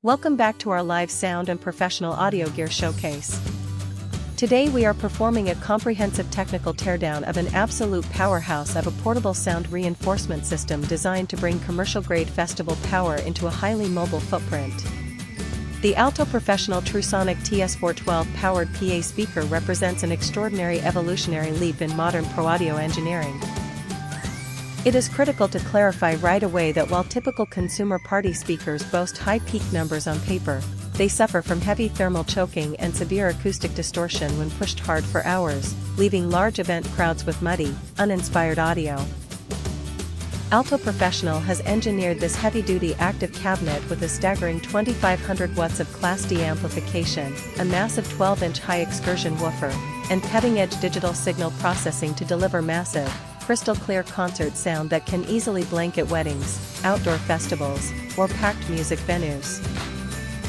Welcome back to our live sound and professional audio gear showcase. Today we are performing a comprehensive technical teardown of an absolute powerhouse of a portable sound reinforcement system designed to bring commercial-grade festival power into a highly mobile footprint. The Alto Professional TrueSonic TS412 powered PA speaker represents an extraordinary evolutionary leap in modern pro audio engineering. It is critical to clarify right away that while typical consumer party speakers boast high peak numbers on paper, they suffer from heavy thermal choking and severe acoustic distortion when pushed hard for hours, leaving large event crowds with muddy, uninspired audio. Alto Professional has engineered this heavy-duty active cabinet with a staggering 2500 watts of Class D amplification, a massive 12-inch high excursion woofer, and cutting-edge digital signal processing to deliver massive, crystal-clear concert sound that can easily blanket weddings, outdoor festivals, or packed music venues.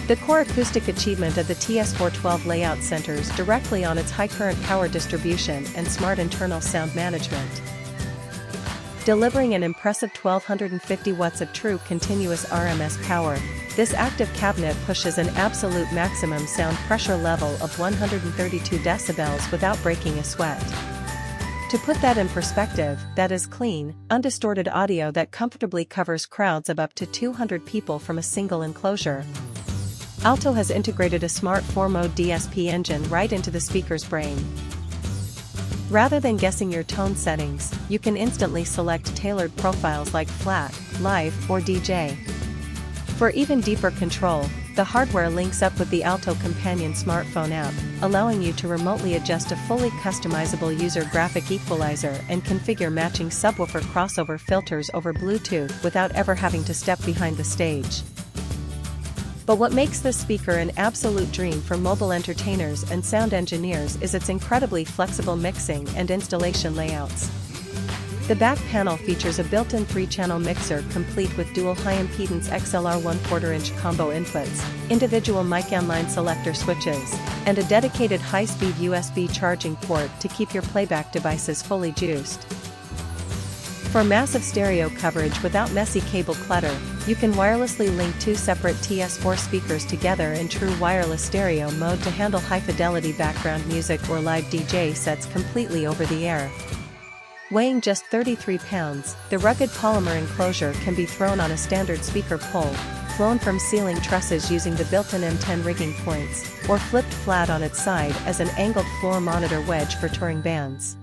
The core acoustic achievement of the TS412 layout centers directly on its high current power distribution and smart internal sound management. Delivering an impressive 1250 watts of true continuous RMS power, this active cabinet pushes an absolute maximum sound pressure level of 132 decibels without breaking a sweat. To put that in perspective, that is clean, undistorted audio that comfortably covers crowds of up to 200 people from a single enclosure. Alto has integrated a smart 4-mode DSP engine right into the speaker's brain. Rather than guessing your tone settings, you can instantly select tailored profiles like flat, live, or DJ. For even deeper control, the hardware links up with the Alto Companion smartphone app, allowing you to remotely adjust a fully customizable user graphic equalizer and configure matching subwoofer crossover filters over Bluetooth without ever having to step behind the stage. But what makes this speaker an absolute dream for mobile entertainers and sound engineers is its incredibly flexible mixing and installation layouts. The back panel features a built-in 3-channel mixer complete with dual high-impedance XLR 1/4-inch combo inputs, individual mic and line selector switches, and a dedicated high-speed USB charging port to keep your playback devices fully juiced. For massive stereo coverage without messy cable clutter, you can wirelessly link two separate TS4 speakers together in true wireless stereo mode to handle high-fidelity background music or live DJ sets completely over the air. Weighing just 33 pounds, the rugged polymer enclosure can be thrown on a standard speaker pole, flown from ceiling trusses using the built-in M10 rigging points, or flipped flat on its side as an angled floor monitor wedge for touring bands.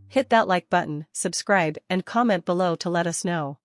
Hit that like button, subscribe, and comment below to let us know.